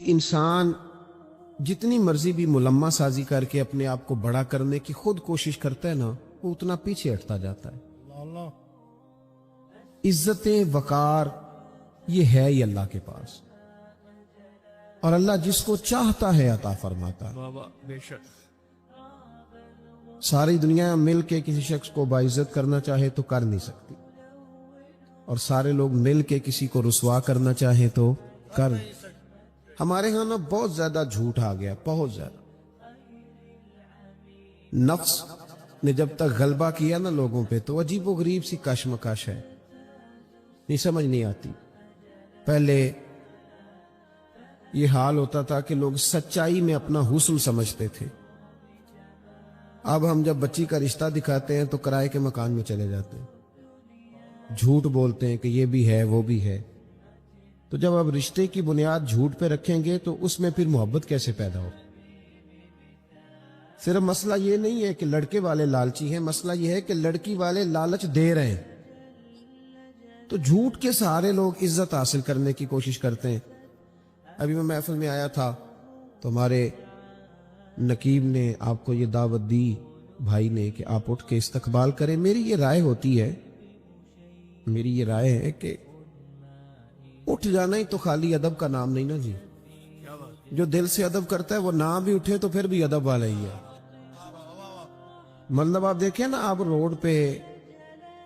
انسان جتنی مرضی بھی ملمہ سازی کر کے اپنے آپ کو بڑا کرنے کی خود کوشش کرتا ہے نا، وہ اتنا پیچھے ہٹتا جاتا ہے۔ عزت وقار یہ ہے ہی اللہ کے پاس، اور اللہ جس کو چاہتا ہے عطا فرماتا ہے۔ بے شک ساری دنیا مل کے کسی شخص کو باعزت کرنا چاہے تو کر نہیں سکتی، اور سارے لوگ مل کے کسی کو رسوا کرنا چاہے تو کر نہیں سکتے۔ ہمارے ہاں نا بہت زیادہ جھوٹ آ گیا، بہت زیادہ۔ نفس نے جب تک غلبہ کیا نا لوگوں پہ تو عجیب و غریب سی کشمکش ہے، نہیں سمجھ نہیں آتی۔ پہلے یہ حال ہوتا تھا کہ لوگ سچائی میں اپنا حسن سمجھتے تھے، اب ہم جب بچی کا رشتہ دکھاتے ہیں تو کرائے کے مکان میں چلے جاتے ہیں، جھوٹ بولتے ہیں کہ یہ بھی ہے وہ بھی ہے۔ تو جب اب رشتے کی بنیاد جھوٹ پہ رکھیں گے تو اس میں پھر محبت کیسے پیدا ہو؟ صرف مسئلہ یہ نہیں ہے کہ لڑکے والے لالچی ہیں، مسئلہ یہ ہے کہ لڑکی والے لالچ دے رہے ہیں۔ تو جھوٹ کے سہارے لوگ عزت حاصل کرنے کی کوشش کرتے ہیں۔ ابھی میں محفل میں آیا تھا تو ہمارے نقیب نے آپ کو یہ دعوت دی بھائی نے کہ آپ اٹھ کے استقبال کریں۔ میری یہ رائے ہوتی ہے، میری یہ رائے ہے کہ اٹھ جانا ہی تو خالی ادب کا نام نہیں نا جی۔ جو دل سے ادب کرتا ہے وہ نہ بھی اٹھے تو پھر بھی ادب والا ہی ہے۔ مطلب آپ دیکھیں نا، آپ روڈ پہ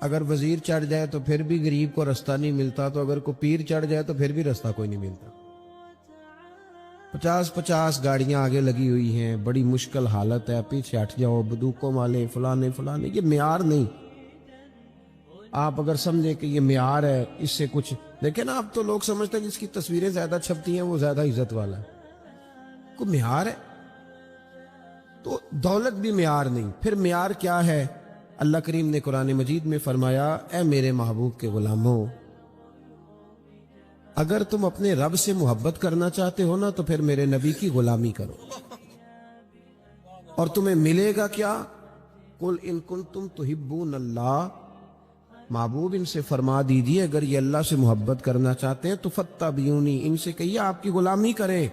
اگر وزیر چڑھ جائے تو پھر بھی غریب کو رستہ نہیں ملتا، تو اگر کوئی پیر چڑھ جائے تو پھر بھی رستہ کوئی نہیں ملتا۔ 50 گاڑیاں آگے لگی ہوئی ہیں، بڑی مشکل حالت ہے، پیچھے ہٹ جاؤ، بندوقوں والے فلانے فلانے۔ یہ معیار نہیں۔ آپ اگر سمجھیں کہ یہ معیار ہے، اس سے کچھ دیکھیں نا، اب تو لوگ سمجھتے ہیں جس کی تصویریں زیادہ چھپتی ہیں وہ زیادہ عزت والا ہے۔ کوئی معیار ہے؟ تو دولت بھی معیار نہیں۔ پھر معیار کیا ہے؟ اللہ کریم نے قرآن مجید میں فرمایا، اے میرے محبوب کے غلاموں، اگر تم اپنے رب سے محبت کرنا چاہتے ہو نا تو پھر میرے نبی کی غلامی کرو، اور تمہیں ملے گا کیا؟ قل ان کنتم تحبون اللہ، محبوب ان سے فرما دیجیے اگر یہ اللہ سے محبت کرنا چاہتے ہیں تو فاتبعونی، ان سے کہیے آپ کی غلامی کریں۔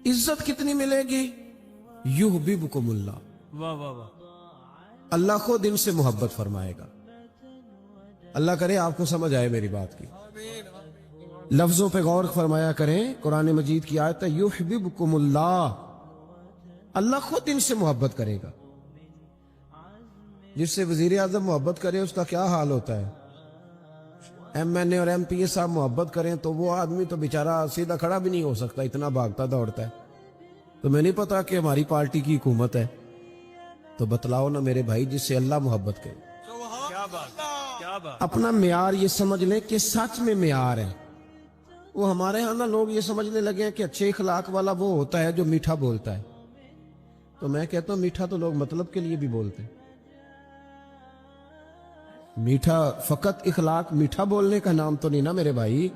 عزت کتنی ملے گی؟ یحببکم اللہ، واہ واہ واہ، اللہ خود ان سے محبت فرمائے گا۔ اللہ کرے آپ کو سمجھ آئے میری بات کی۔ لفظوں پہ غور فرمایا کریں، قرآن مجید کی آیت ہے یحببکم اللہ، اللہ خود ان سے محبت کرے گا۔ جس سے وزیر اعظم محبت کرے اس کا کیا حال ہوتا ہے؟ ایم این اے اور ایم پی اے صاحب محبت کریں تو وہ آدمی تو بیچارہ سیدھا کھڑا بھی نہیں ہو سکتا، اتنا بھاگتا دوڑتا ہے۔ تو میں نہیں پتا کہ ہماری پارٹی کی حکومت ہے، تو بتلاؤ نا میرے بھائی، جس سے اللہ محبت کرے۔ کیا بات کیا بات۔ اپنا معیار یہ سمجھ لیں کہ سچ میں معیار ہے۔ وہ ہمارے ہاں نا لوگ یہ سمجھنے لگے ہیں کہ اچھے اخلاق والا وہ ہوتا ہے جو میٹھا بولتا ہے۔ تو میں کہتا ہوں میٹھا تو لوگ مطلب کے لیے بھی بولتے ہیں۔ میٹھا فقط اخلاق میٹھا بولنے کا نام تو نہیں نا میرے بھائی۔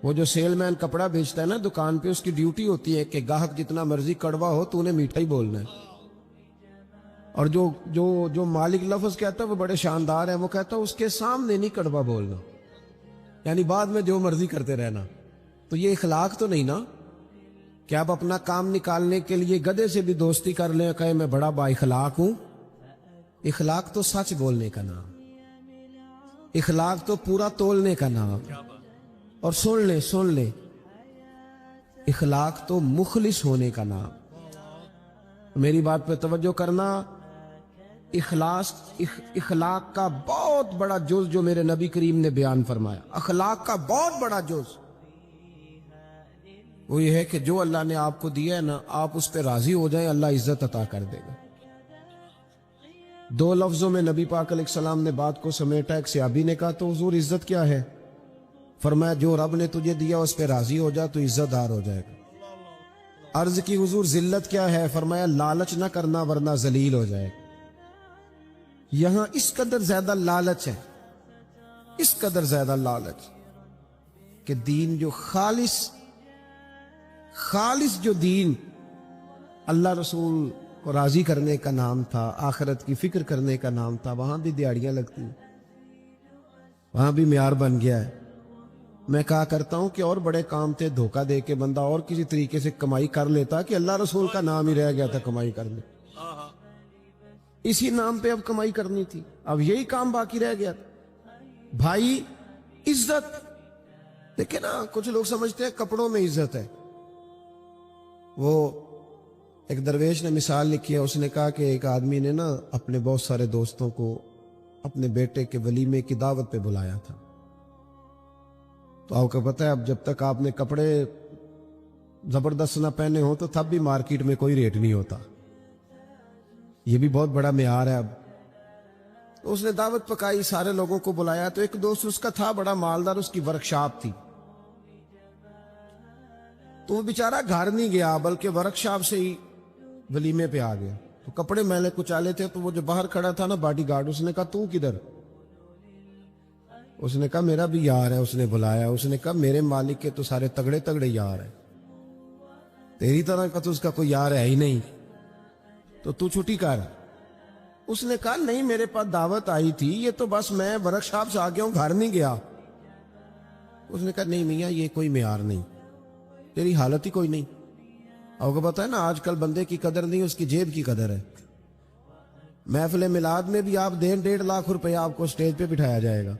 وہ جو سیل مین کپڑا بیچتا ہے نا دکان پہ، اس کی ڈیوٹی ہوتی ہے کہ گاہک جتنا مرضی کڑوا ہو تو انہیں میٹھا ہی بولنا ہے، اور جو مالک لفظ کہتا ہے وہ بڑے شاندار ہے، وہ کہتا ہے اس کے سامنے نہیں کڑوا بولنا، یعنی بعد میں جو مرضی کرتے رہنا۔ تو یہ اخلاق تو نہیں نا کہ آپ اپنا کام نکالنے کے لیے گدھے سے بھی دوستی کر لیں، کہے میں بڑا با اخلاق ہوں۔ اخلاق تو سچ بولنے کا نام، اخلاق تو پورا تولنے کا نام۔ اور سن لیں اخلاق تو مخلص ہونے کا نام۔ میری بات پہ توجہ کرنا، اخلاق کا بہت بڑا جز جو میرے نبی کریم نے بیان فرمایا، اخلاق کا بہت بڑا جز وہ یہ ہے کہ جو اللہ نے آپ کو دیا ہے نا، آپ اس پہ راضی ہو جائیں، اللہ عزت عطا کر دے گا۔ دو لفظوں میں نبی پاک علیہ السلام نے بات کو سمیٹا۔ ایک صحابی نے کہا تو حضور عزت کیا ہے؟ فرمایا جو رب نے تجھے دیا اس پہ راضی ہو جا تو عزت دار ہو جائے گا۔ عرض کی حضور ذلت کیا ہے؟ فرمایا لالچ نہ کرنا ورنہ ذلیل ہو جائے گا۔ یہاں اس قدر زیادہ لالچ ہے، اس قدر زیادہ لالچ کہ دین جو خالص جو دین اللہ رسول کو راضی کرنے کا نام تھا، آخرت کی فکر کرنے کا نام تھا، وہاں بھی دیہڑیاں لگتی ہیں، وہاں بھی معیار بن گیا ہے۔ میں کہا کرتا ہوں کہ اور بڑے کام تھے، دھوکہ دے کے بندہ اور کسی طریقے سے کمائی کر لیتا کہ اللہ رسول کا نام ہی رہ گیا تھا کمائی کرنے، ہاں ہاں اسی نام پہ اب کمائی کرنی تھی، اب یہی کام باقی رہ گیا تھا۔ بھائی عزت دیکھیں نا، کچھ لوگ سمجھتے ہیں کپڑوں میں عزت ہے۔ وہ ایک درویش نے مثال لکھی ہے، اس نے کہا کہ ایک آدمی نے نا اپنے بہت سارے دوستوں کو اپنے بیٹے کے ولیمے کی دعوت پہ بلایا تھا۔ تو آپ کو پتہ ہے اب جب تک آپ نے کپڑے زبردست نہ پہنے ہوں تو تب بھی مارکیٹ میں کوئی ریٹ نہیں ہوتا، یہ بھی بہت بڑا معیار ہے۔ اب تو اس نے دعوت پکائی، سارے لوگوں کو بلایا، تو ایک دوست اس کا تھا بڑا مالدار، اس کی ورکشاپ تھی، تو وہ بیچارہ گھر نہیں گیا بلکہ ورکشاپ سے ہی ولیمے پہ آ گیا۔ تو کپڑے میلے کچالے تھے، تو وہ جو باہر کھڑا تھا نا باڈی گارڈ، اس نے کہا تو کدھر؟ اس نے کہا میرا بھی یار ہے، اس نے بلایا۔ اس نے کہا میرے مالک کے تو سارے تگڑے تگڑے یار ہیں، تیری طرح کا تو اس کا کوئی یار ہے ہی نہیں، تو چھٹی کر۔ اس نے کہا نہیں، میرے پاس دعوت آئی تھی، یہ تو بس میں ورکشاپ سے آ گیا ہوں، گھر نہیں گیا۔ اس نے کہا نہیں میاں، یہ کوئی معیار نہیں، تیری حالت ہی کوئی نہیں۔ آپ کو پتا ہے نا آج کل بندے کی قدر نہیں، اس کی جیب کی قدر ہے۔ محفل میلاد میں بھی آپ 1.5 لاکھ روپے آپ کو سٹیج پہ بٹھایا جائے گا،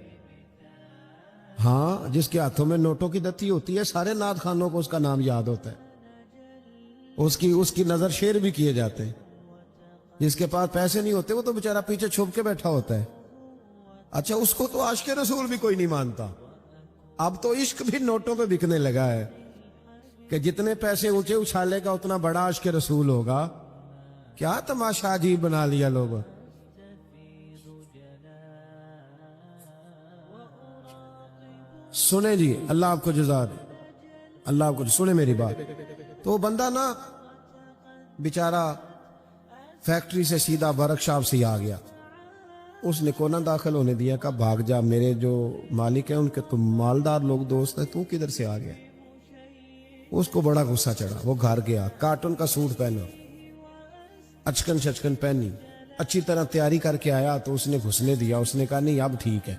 ہاں، جس کے ہاتھوں میں نوٹوں کی دتی ہوتی ہے، سارے نعت خانوں کو اس کا نام یاد ہوتا ہے، اس کی نظر شیر بھی کیے جاتے ہیں۔ جس کے پاس پیسے نہیں ہوتے وہ تو بیچارہ پیچھے چھپ کے بیٹھا ہوتا ہے۔ اچھا، اس کو تو عاشق رسول بھی کوئی نہیں مانتا۔ اب تو عشق بھی نوٹوں پہ بکنے لگا ہے کہ جتنے پیسے اونچے اچھالے گا اتنا بڑا عاشق رسول ہوگا۔ کیا تماشا عجیب بنا لیا لوگ۔ سنیں جی، اللہ آپ کو جزا دے، اللہ آپ کو سنیں میری بات۔ تو وہ بندہ نا بیچارہ فیکٹری سے سیدھا ورکشاپ سے ہی آ گیا، اس نے کونا داخل ہونے دیا، کہا بھاگ جا، میرے جو مالک ہیں ان کے تو مالدار لوگ دوست ہیں، تو کدھر سے آ گیا؟ اس کو بڑا غصہ چڑھا، وہ گھر گیا، کارٹن کا سوٹ پہنا، اچکن شچکن پہنی، اچھی طرح تیاری کر کے آیا، تو اس نے گھسنے دیا۔ اس نے کہا نہیں اب ٹھیک ہے،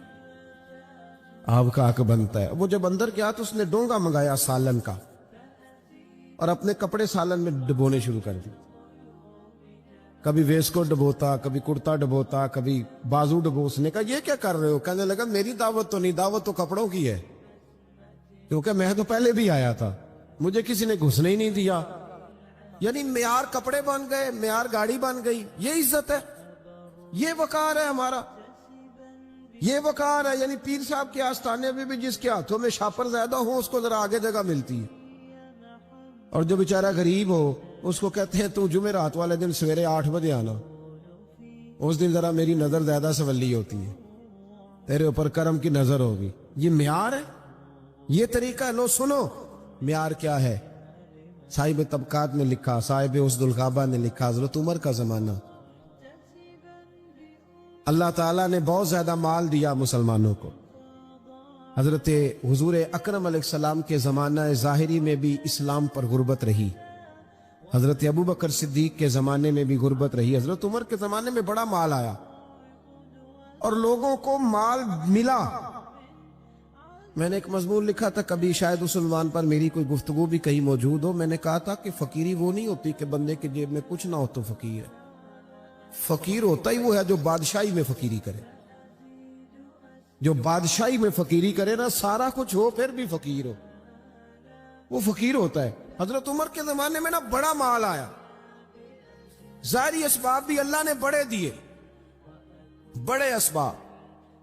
آپ کا حق بنتا ہے۔ وہ جب اندر گیا تو اس نے ڈونگا منگایا سالن کا، اور اپنے کپڑے سالن میں ڈبونے شروع کر دی۔ کبھی ویس کو ڈبوتا، کبھی کرتا ڈبوتا، کبھی بازو ڈبو۔ اس نے کہا یہ کیا کر رہے ہو؟ کہنے لگا میری دعوت تو نہیں، دعوت تو کپڑوں کی ہے، کیونکہ میں تو پہلے بھی آیا تھا، مجھے کسی نے گھسنے ہی نہیں دیا۔ یعنی معیار کپڑے بن گئے، معیار گاڑی بن گئی، یہ عزت ہے، یہ وقار ہے ہمارا، یہ وقار ہے۔ یعنی پیر صاحب کے آستانے میں بھی جس کے ہاتھوں میں شاپر زیادہ ہو اس کو ذرا آگے جگہ ملتی ہے، اور جو بیچارہ غریب ہو اس کو کہتے ہیں تو جمعرات والے دن سویرے 8 بجے آنا، اس دن ذرا میری نظر زیادہ سولی ہوتی ہے، تیرے اوپر کرم کی نظر ہوگی۔ یہ معیار ہے، یہ طریقہ ہے۔ لو سنو معیار کیا ہے۔ صاحب طبقات نے لکھا، صاحب اسد الغابہ نے لکھا، حضرت عمر کا زمانہ، اللہ تعالیٰ نے بہت زیادہ مال دیا مسلمانوں کو۔ حضرت حضور اکرم علیہ السلام کے زمانہ ظاہری میں بھی اسلام پر غربت رہی، حضرت ابو بکر صدیق کے زمانے میں بھی غربت رہی، حضرت عمر کے زمانے میں بڑا مال آیا اور لوگوں کو مال ملا۔ میں نے ایک مضمون لکھا تھا، کبھی شاید اس عنوان پر میری کوئی گفتگو بھی کہیں موجود ہو۔ میں نے کہا تھا کہ فقیری وہ نہیں ہوتی کہ بندے کے جیب میں کچھ نہ ہو تو فقیر ہے، فقیر ہوتا ہی وہ ہے جو بادشاہی میں فقیری کرے، جو بادشاہی میں فقیری کرے نا، سارا کچھ ہو پھر بھی فقیر ہو، وہ فقیر ہوتا ہے۔ حضرت عمر کے زمانے میں نا بڑا مال آیا، ظاہری اسباب بھی اللہ نے بڑے دیے، بڑے اسباب۔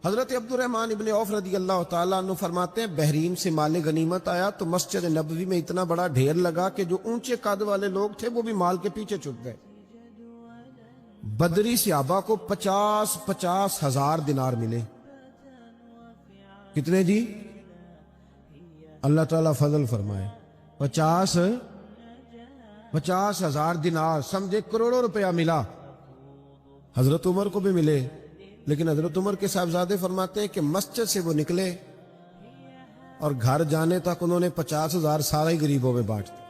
حضرت عبد الرحمن ابن عوف رضی اللہ تعالیٰ عنہ فرماتے ہیں بحرین سے مال غنیمت آیا تو مسجد نبوی میں اتنا بڑا ڈھیر لگا کہ جو اونچے قد والے لوگ تھے وہ بھی مال کے پیچھے چھپ گئے۔ بدری صحابہ کو 50 ہزار دینار ملے۔ کتنے جی؟ اللہ تعالیٰ فضل فرمائے، 50 ہزار دینار، سمجھے کروڑوں روپیہ ملا۔ حضرت عمر کو بھی ملے، لیکن حضرت عمر کے صاحبزادے فرماتے ہیں کہ مسجد سے وہ نکلے اور گھر جانے تک انہوں نے 50 ہزار سارے غریبوں میں بانٹ دی۔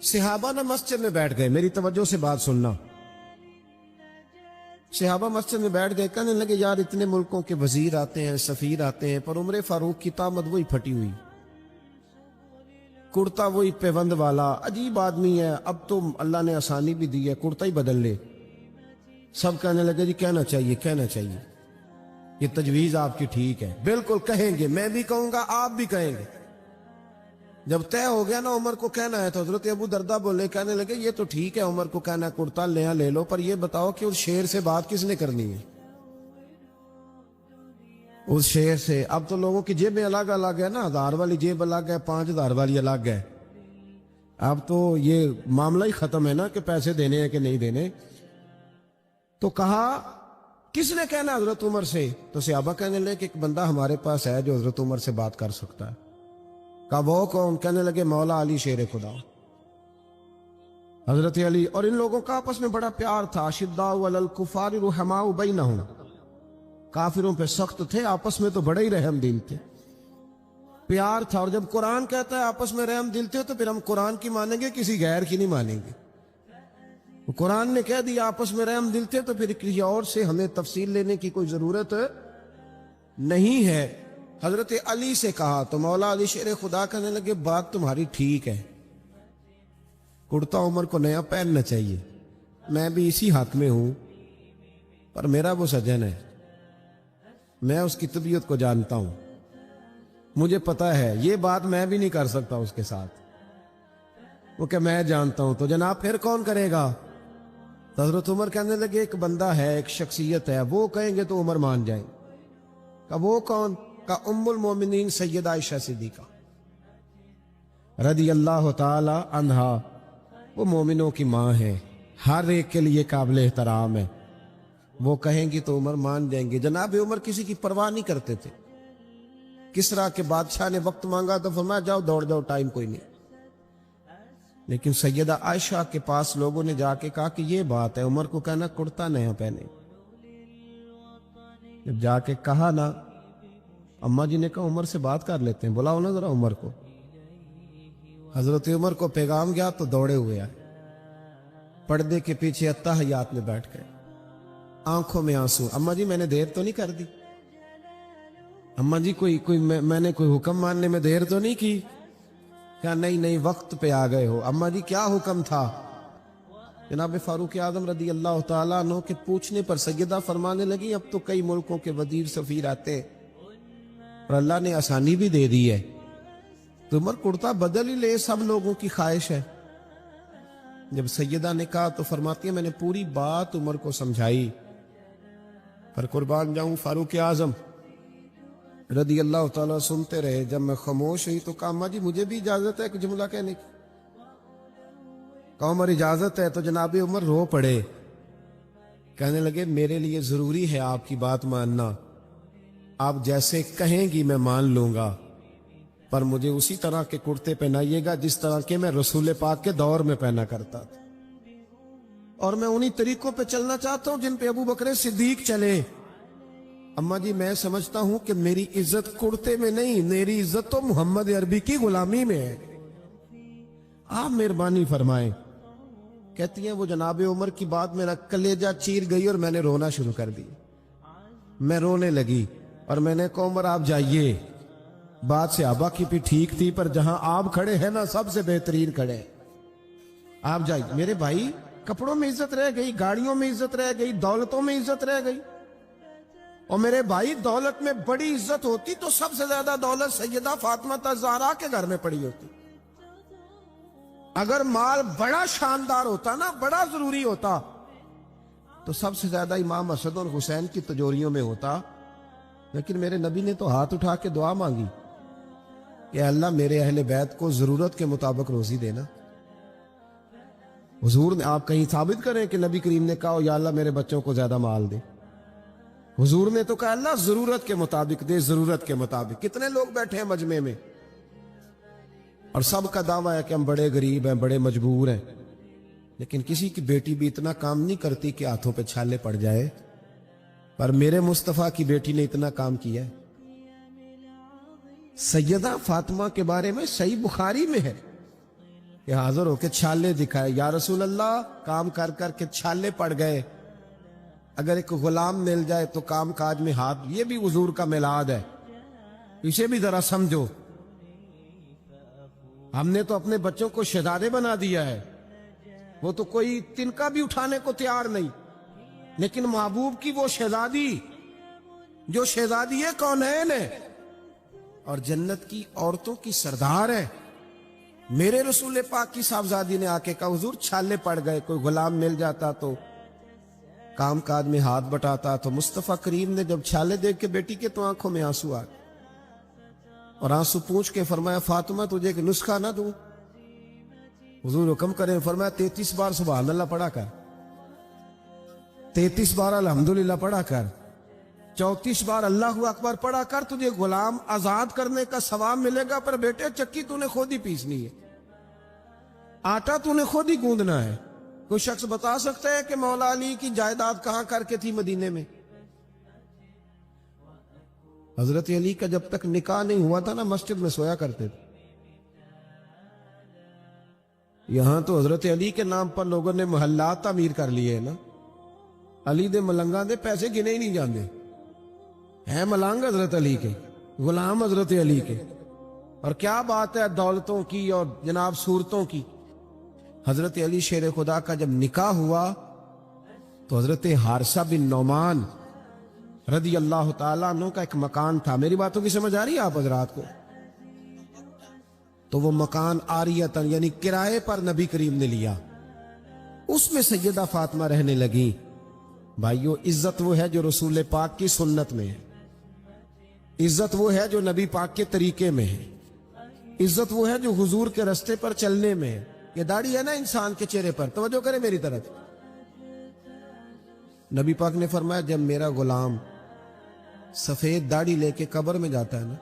صحابہ نہ مسجد میں بیٹھ گئے، میری توجہ سے بات سننا، صحابہ مسجد میں بیٹھ گئے، کہنے لگے یار اتنے ملکوں کے وزیر آتے ہیں، سفیر آتے ہیں، پر عمر فاروق کی طامت وہی پھٹی ہوئی، کرتا وہی پیوند والا، عجیب آدمی ہے، اب تو اللہ نے آسانی بھی دی ہے، کرتا ہی بدل لے۔ سب کہنے لگے جی کہنا چاہیے کہنا چاہیے، یہ تجویز آپ کی ٹھیک ہے، بالکل کہیں گے، میں بھی کہوں گا آپ بھی کہیں گے۔ جب طے ہو گیا نا عمر کو کہنا ہے تو حضرت ابو دردہ بولے، کہنے لگے یہ تو ٹھیک ہے عمر کو کہنا کرتا لے لو، پر یہ بتاؤ کہ اس شیر سے بات کس نے کرنی ہے؟ اس شیر سے اب تو لوگوں کی جیبیں الگ الگ ہے نا، 1000 والی جیب الگ ہے، 5000 والی الگ ہے، اب تو یہ معاملہ ہی ختم ہے نا کہ پیسے دینے ہیں کہ نہیں دینے۔ تو کہا کس نے کہنا حضرت عمر سے؟ تو صحابہ کہنے لگے کہ ایک بندہ ہمارے پاس ہے جو حضرت عمر سے بات کر سکتا ہے۔ کہا وہ کون؟ کہنے لگے مولا علی شیر خدا، حضرت علی۔ اور ان لوگوں کا آپس میں بڑا پیار تھا، اشداء علی الکفار رحماء بینہم، کافروں پہ سخت تھے، آپس میں تو بڑے ہی رحم دل تھے، پیار تھا۔ اور جب قرآن کہتا ہے آپس میں رحم دل تھے تو پھر ہم قرآن کی مانیں گے، کسی غیر کی نہیں مانیں گے۔ قرآن نے کہہ دیا آپس میں رحم دل تھے تو پھر کسی اور سے ہمیں تفصیل لینے کی کوئی ضرورت نہیں ہے۔ حضرت علی سے کہا تو مولا علی شیر خدا کہنے لگے بات تمہاری ٹھیک ہے، کرتا عمر کو نیا پہننا چاہیے، میں بھی اسی حق میں ہوں، پر میرا وہ سجن ہے، میں اس کی طبیعت کو جانتا ہوں، مجھے پتا ہے یہ بات میں بھی نہیں کر سکتا اس کے ساتھ، وہ کہ میں جانتا ہوں۔ تو جناب پھر کون کرے گا؟ تو حضرت عمر کہنے لگے ایک بندہ ہے، ایک شخصیت ہے، وہ کہیں گے تو عمر مان جائیں۔ کہ وہ کون؟ کہ ام المومنین سیدہ عائشہ صدیقہ رضی اللہ تعالی عنہا، وہ مومنوں کی ماں ہے، ہر ایک کے لیے قابل احترام ہے، وہ کہیں گی تو عمر مان جائیں گے۔ جناب عمر کسی کی پرواہ نہیں کرتے تھے، کسریٰ کے بادشاہ نے وقت مانگا تو فرمایا جاؤ دوڑ جاؤ، ٹائم کوئی نہیں۔ لیکن سیدہ عائشہ کے پاس لوگوں نے جا کے کہا کہ یہ بات ہے، عمر کو کہنا کرتا نیا پہنے۔ جب جا کے کہا نا، اماں جی نے کہا عمر سے بات کر لیتے ہیں، بلاؤ نا ذرا عمر کو۔ حضرت عمر کو پیغام گیا تو دوڑے ہوئے آئے، پردے کے پیچھے اتحیات میں بیٹھ گئے، آنکھوں میں آنسو۔ اماں جی میں نے دیر تو نہیں کر دی؟ اماں جی میں نے کوئی حکم ماننے میں دیر تو نہیں کی؟ کیا نہیں وقت پہ آ گئے ہو۔ اماں جی کیا حکم تھا؟ جناب فاروق اعظم رضی اللہ تعالیٰ عنہ کے پوچھنے پر سیدہ فرمانے لگی اب تو کئی ملکوں کے وزیر سفیر آتے اور اللہ نے آسانی بھی دے دی ہے، تو عمر کرتا بدل ہی لے، سب لوگوں کی خواہش ہے۔ جب سیدہ نے کہا تو فرماتی ہے میں نے پوری بات عمر کو سمجھائی، پر قربان جاؤں فاروق اعظم رضی اللہ تعالیٰ سنتے رہے۔ جب میں خاموش ہوئی تو کہا اماں جی مجھے بھی اجازت ہے ایک جملہ کہنے کی؟ کہا عمر اجازت ہے۔ تو جناب عمر رو پڑے، کہنے لگے میرے لیے ضروری ہے آپ کی بات ماننا، آپ جیسے کہیں گی میں مان لوں گا، پر مجھے اسی طرح کے کرتے پہنائیے گا جس طرح کے میں رسول پاک کے دور میں پہنا کرتا تھا، اور میں انہی طریقوں پہ چلنا چاہتا ہوں جن پہ ابو بکر صدیق چلے۔ اماں جی میں سمجھتا ہوں کہ میری عزت کرتے میں نہیں، میری عزت تو محمد عربی کی غلامی میں ہے، آپ مہربانی فرمائیں۔ کہتی ہیں وہ جناب عمر کی بات میرا کلیجہ چیر گئی اور میں نے رونا شروع کر دی، میں رونے لگی اور میں نے کہا عمر آپ جائیے، بات صحابہ کی بھی ٹھیک تھی پر جہاں آپ کھڑے ہیں نا سب سے بہترین کھڑے، آپ جائیے۔ میرے بھائی کپڑوں میں عزت رہ گئی، گاڑیوں میں عزت رہ گئی، دولتوں میں عزت رہ گئی، اور میرے بھائی دولت میں بڑی عزت ہوتی تو سب سے زیادہ دولت سیدہ فاطمہ الزہرا کے گھر میں پڑی ہوتی۔ اگر مال بڑا شاندار ہوتا نا، بڑا ضروری ہوتا، تو سب سے زیادہ امام حسن اور حسین کی تجوریوں میں ہوتا، لیکن میرے نبی نے تو ہاتھ اٹھا کے دعا مانگی کہ اللہ میرے اہل بیت کو ضرورت کے مطابق روزی دینا۔ حضور نے، آپ کہیں ثابت کریں کہ نبی کریم نے کہا یا اللہ میرے بچوں کو زیادہ مال دے؟ حضور نے تو کہا اللہ ضرورت کے مطابق دے، ضرورت کے مطابق۔ کتنے لوگ بیٹھے ہیں مجمع میں اور سب کا دعویٰ ہے کہ ہم بڑے غریب ہیں، بڑے مجبور ہیں، لیکن کسی کی بیٹی بھی اتنا کام نہیں کرتی کہ ہاتھوں پہ چھالے پڑ جائے، پر میرے مصطفیٰ کی بیٹی نے اتنا کام کیا ہے۔ سیدہ فاطمہ کے بارے میں صحیح بخاری میں ہے کہ حاضر ہو کے چھالے دکھائے، یا رسول اللہ کام کر کر کے چھالے پڑ گئے، اگر ایک غلام مل جائے تو کام کاج میں ہاتھ، یہ بھی حضور کا میلاد ہے، اسے بھی ذرا سمجھو۔ ہم نے تو اپنے بچوں کو شہزادے بنا دیا ہے، وہ تو کوئی تنکا بھی اٹھانے کو تیار نہیں، لیکن محبوب کی وہ شہزادی جو شہزادی کونین ہے اور جنت کی عورتوں کی سردار ہے، میرے رسول پاک کی صاحبزادی نے آ کے کہا حضور چھالے پڑ گئے، کوئی غلام مل جاتا تو کام کاج میں ہاتھ بٹاتا، تو مصطفیٰ کریم نے جب چھالے دیکھ کے بیٹی کے تو آنکھوں میں آنسو آ گئے اور آنسو پوچھ کے فرمایا فاطمہ تجھے ایک نسخہ نہ دوں؟ حضور حکم کریں، فرمایا 33 بار سبحان اللہ پڑھا کر، 33 بار الحمدللہ پڑھا کر، 34 بار اللہ اکبر پڑھا کر، تجھے غلام آزاد کرنے کا ثواب ملے گا۔ پر بیٹے چکی تو نے خود ہی پیسنی ہے، آٹا تو نے خود ہی گوندنا ہے۔ کوئی شخص بتا سکتا ہے کہ مولا علی کی جائیداد کہاں کر کے تھی مدینے میں؟ حضرت علی کا جب تک نکاح نہیں ہوا تھا نا، مسجد میں سویا کرتے تھے۔ یہاں تو حضرت علی کے نام پر لوگوں نے محلات تعمیر کر لیے ہیں نا، علی دے ملنگاں دے پیسے گنے ہی نہیں جاندے، ہیں ملنگ حضرت علی کے، غلام حضرت علی کے، اور کیا بات ہے دولتوں کی اور جناب صورتوں کی۔ حضرت علی شیر خدا کا جب نکاح ہوا تو حضرت حارثہ بن نعمان رضی اللہ تعالیٰ عنہ کا ایک مکان تھا۔ میری باتوں کی سمجھ آ رہی ہے آپ حضرات کو؟ تو وہ مکان عاریتاً یعنی کرائے پر نبی کریم نے لیا، اس میں سیدہ فاطمہ رہنے لگی۔ بھائیو، عزت وہ ہے جو رسول پاک کی سنت میں ہے، عزت وہ ہے جو نبی پاک کے طریقے میں ہے، عزت وہ ہے جو حضور کے رستے پر چلنے میں ہے۔ یہ داڑھی ہے نا انسان کے چہرے پر، توجہ کرے میری طرف۔ نبی پاک نے فرمایا جب میرا غلام سفید داڑھی لے کے قبر میں جاتا ہے نا،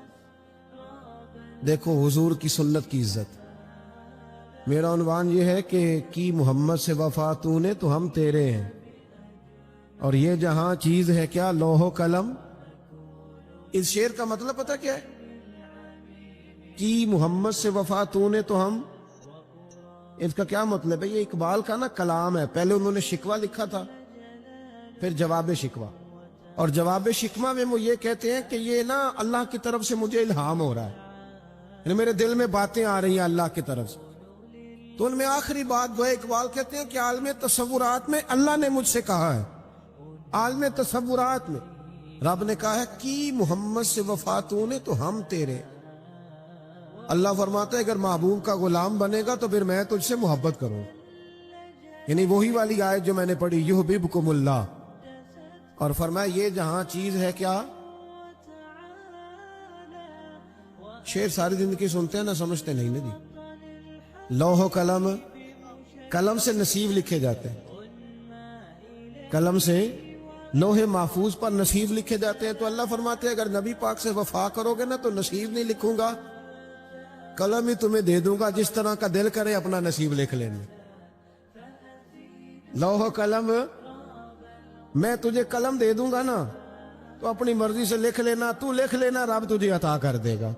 دیکھو حضور کی سنت کی عزت۔ میرا عنوان یہ ہے کہ کی محمد سے وفا تو نے تو ہم تیرے ہیں، اور یہ جہاں چیز ہے کیا لوح و قلم۔ اس شعر کا مطلب پتہ کیا ہے؟ کی محمد سے وفا تو نے تو ہم، اس کا کیا مطلب ہے؟ یہ اقبال کا نا کلام ہے، پہلے انہوں نے شکوہ لکھا تھا، پھر جواب شکوہ، اور جواب شکوہ میں وہ یہ کہتے ہیں کہ یہ نا اللہ کی طرف سے مجھے الہام ہو رہا ہے، یعنی میرے دل میں باتیں آ رہی ہیں اللہ کی طرف سے۔ تو ان میں آخری بات وہ اقبال کہتے ہیں کہ عالم تصورات میں اللہ نے مجھ سے کہا ہے، عالم تصورات میں رب نے کہا ہے کی محمد سے وفا تو نے تو ہم تیرے۔ اللہ فرماتا ہے اگر محبوب کا غلام بنے گا تو پھر میں تجھ سے محبت کروں، یعنی وہی والی آیت جو میں نے پڑھی یحببکم اللہ، اور فرمایا یہ جہاں چیز ہے کیا۔ شعر ساری زندگی سنتے ہیں نا، سمجھتے نہیں نا جی۔ لوح و قلم، قلم سے نصیب لکھے جاتے ہیں، قلم سے لوح محفوظ پر نصیب لکھے جاتے ہیں۔ تو اللہ فرماتے ہیں اگر نبی پاک سے وفا کرو گے نا تو نصیب نہیں لکھوں گا، قلم ہی تمہیں دے دوں گا، جس طرح کا دل کرے اپنا نصیب لکھ لینا۔ لوح و قلم، میں تجھے قلم دے دوں گا نا تو اپنی مرضی سے لکھ لینا، تو لکھ لینا، رب تجھے عطا کر دے گا۔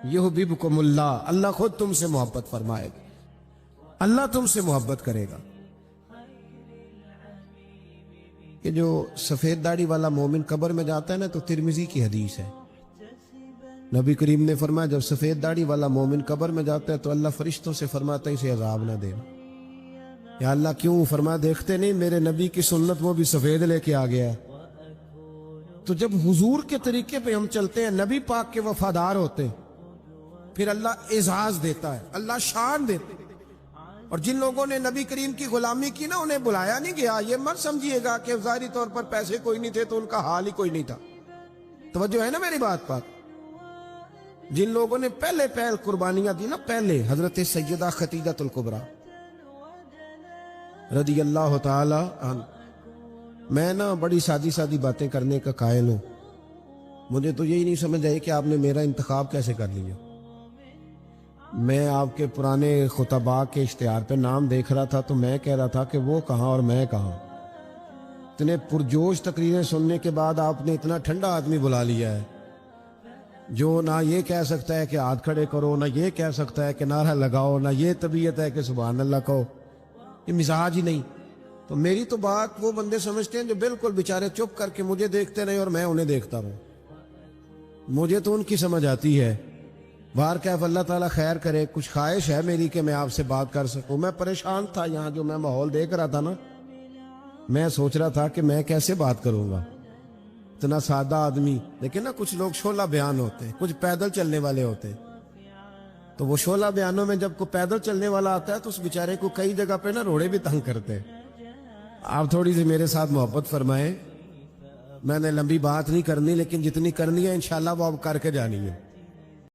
یحببکم اللہ، اللہ خود تم سے محبت فرمائے گا، اللہ تم سے محبت کرے گا۔ کہ جو سفید داڑھی والا مومن قبر میں جاتا ہے نا، تو ترمذی کی حدیث ہے، نبی کریم نے فرمایا جب سفید داڑھی والا مومن قبر میں جاتا ہے تو اللہ فرشتوں سے فرماتا ہے اسے عذاب نہ دینا۔ یا اللہ کیوں؟ فرمایا دیکھتے نہیں میرے نبی کی سنت وہ بھی سفید لے کے آ گیا۔ تو جب حضور کے طریقے پہ ہم چلتے ہیں، نبی پاک کے وفادار ہوتے ہیں، پھر اللہ اعزاز دیتا ہے، اللہ شان دیتا ہے۔ اور جن لوگوں نے نبی کریم کی غلامی کی نا، انہیں بلایا نہیں گیا۔ یہ مت سمجھیے گا کہ ظاہری طور پر پیسے کوئی نہیں تھے تو ان کا حال ہی کوئی نہیں تھا۔ توجہ ہے نا میری بات پر؟ جن لوگوں نے پہلے قربانیاں دی نا، پہلے حضرت سیدہ خدیجہ الکبریٰ رضی اللہ تعالی عنہ۔ میں نا بڑی سادی سادی باتیں کرنے کا قائل ہوں، مجھے تو یہی نہیں سمجھ آئی کہ آپ نے میرا انتخاب کیسے کر لیا۔ میں آپ کے پرانے خطباء کے اشتہار پہ نام دیکھ رہا تھا تو میں کہہ رہا تھا کہ وہ کہاں اور میں کہاں۔ اتنے پرجوش تقریریں سننے کے بعد آپ نے اتنا ٹھنڈا آدمی بلا لیا ہے جو نہ یہ کہہ سکتا ہے کہ ہاتھ کھڑے کرو، نہ یہ کہہ سکتا ہے کہ نعرہ لگاؤ، نہ یہ طبیعت ہے کہ سبحان اللہ کہو۔ یہ مزاج ہی نہیں۔ تو میری تو بات وہ بندے سمجھتے ہیں جو بالکل بیچارے چپ کر کے مجھے دیکھتے رہے اور میں انہیں دیکھتا رہوں. مجھے تو ان کی سمجھ آتی ہے. باہر کیف اللہ تعالیٰ خیر کرے. کچھ خواہش ہے میری کہ میں آپ سے بات کر سکوں. میں پریشان تھا یہاں جو میں ماحول دیکھ رہا تھا نا, میں سوچ رہا تھا کہ میں کیسے بات کروں گا. اتنا سادہ آدمی, لیکن نا کچھ لوگ شعلہ بیان ہوتے ہیں, کچھ پیدل چلنے والے ہوتے ہیں. تو وہ شعلہ بیانوں میں جب کوئی پیدل چلنے والا آتا ہے تو اس بیچارے کو کئی جگہ پہ نا روڑے بھی تنگ کرتے ہیں. آپ تھوڑی سی میرے ساتھ محبت فرمائیں. میں نے لمبی بات نہیں کرنی, لیکن جتنی کرنی ہے انشاءاللہ وہ اب کر کے جانی ہے.